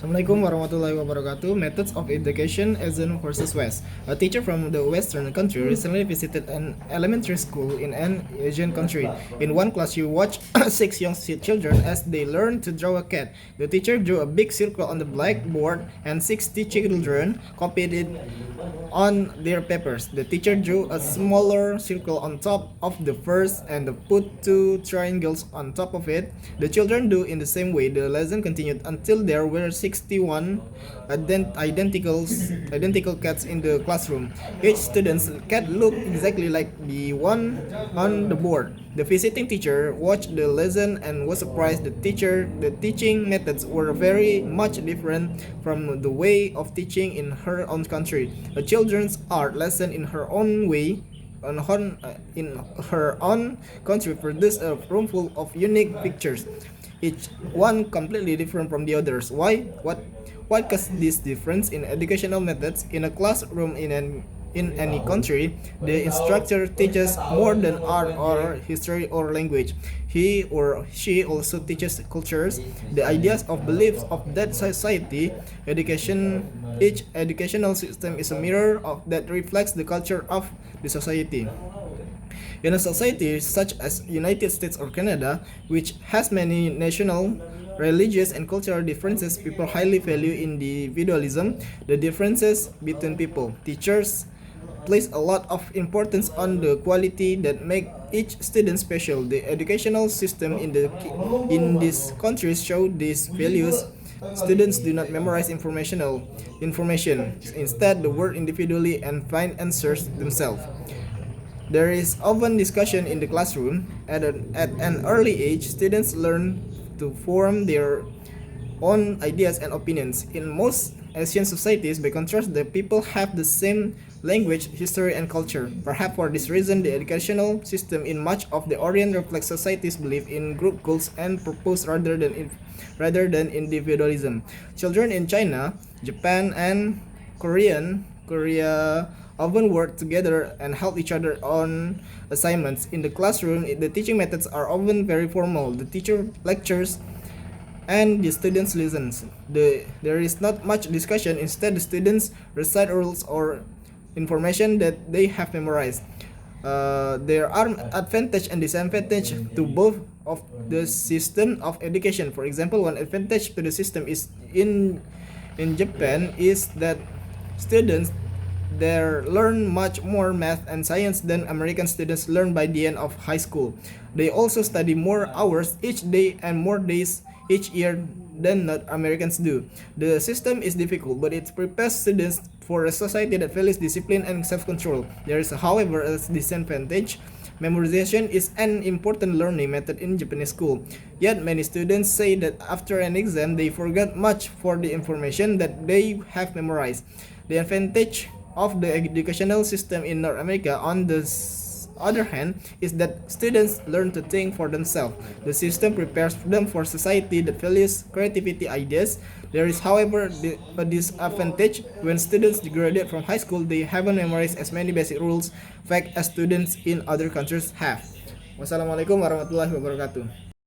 Assalamualaikum warahmatullahi wabarakatuh. Methods of education, Asian versus West. A teacher from the Western country recently visited an elementary school in an Asian country. In one class, she watched six young children as they learned to draw a cat. The teacher drew a big circle on the blackboard, and 60 children copied on their papers. The teacher drew a smaller circle on top of the first and put two triangles on top of it. The children do in the same way. The lesson continued until there were 61 identical cats in the classroom. Each student's cat looked exactly like the one on the board. The visiting teacher watched the lesson and was surprised. The teaching methods were very much different from the way of teaching in her own country. A children's art lesson in her own way in her own country produced a room full of unique pictures, each one completely different from the others. What caused this difference in educational methods? In a classroom in any country, the instructor teaches more than art or history or language. He or she also teaches cultures, the ideas of beliefs of that society. Each educational system is a mirror that reflects the culture of the society. In a society such as United States or Canada, which has many national, religious, and cultural differences, people highly value individualism, the differences between people. Teachers place a lot of importance on the quality that make each student special. The educational system in these countries show these values. Students do not memorize information. Instead, they work individually and find answers themselves. There is often discussion in the classroom. At an early age, students learn to form their own ideas and opinions. In most Asian societies, by contrast, the people have the same language, history, and culture. Perhaps for this reason, the educational system in much of the Orient reflects society's belief in group goals and purpose rather than individualism. Children in China, Japan, and Korea often work together and help each other on assignments. In the classroom, the teaching methods are often very formal. The teacher lectures and the students listens. There is not much discussion. Instead, the students recite rules or information that they have memorized. There are advantage and disadvantage to both of the system of education. For example, one advantage to the system is in Japan is that students there learn much more math and science than American students learn by the end of high school. They also study more hours each day and more days each year than not Americans do. The system is difficult, but it prepares students for a society that values discipline and self-control. There is, however, a disadvantage. Memorization is an important learning method in Japanese school. Yet many students say that after an exam they forget much for the information that they have memorized. The advantage of the educational system in North America, on the other hand, is that students learn to think for themselves. The system prepares them for society that values creativity ideas. There is, however, a disadvantage. When students graduate from high school, they haven't memorized as many basic rules, facts as students in other countries have. Wassalamualaikum warahmatullahi wabarakatuh.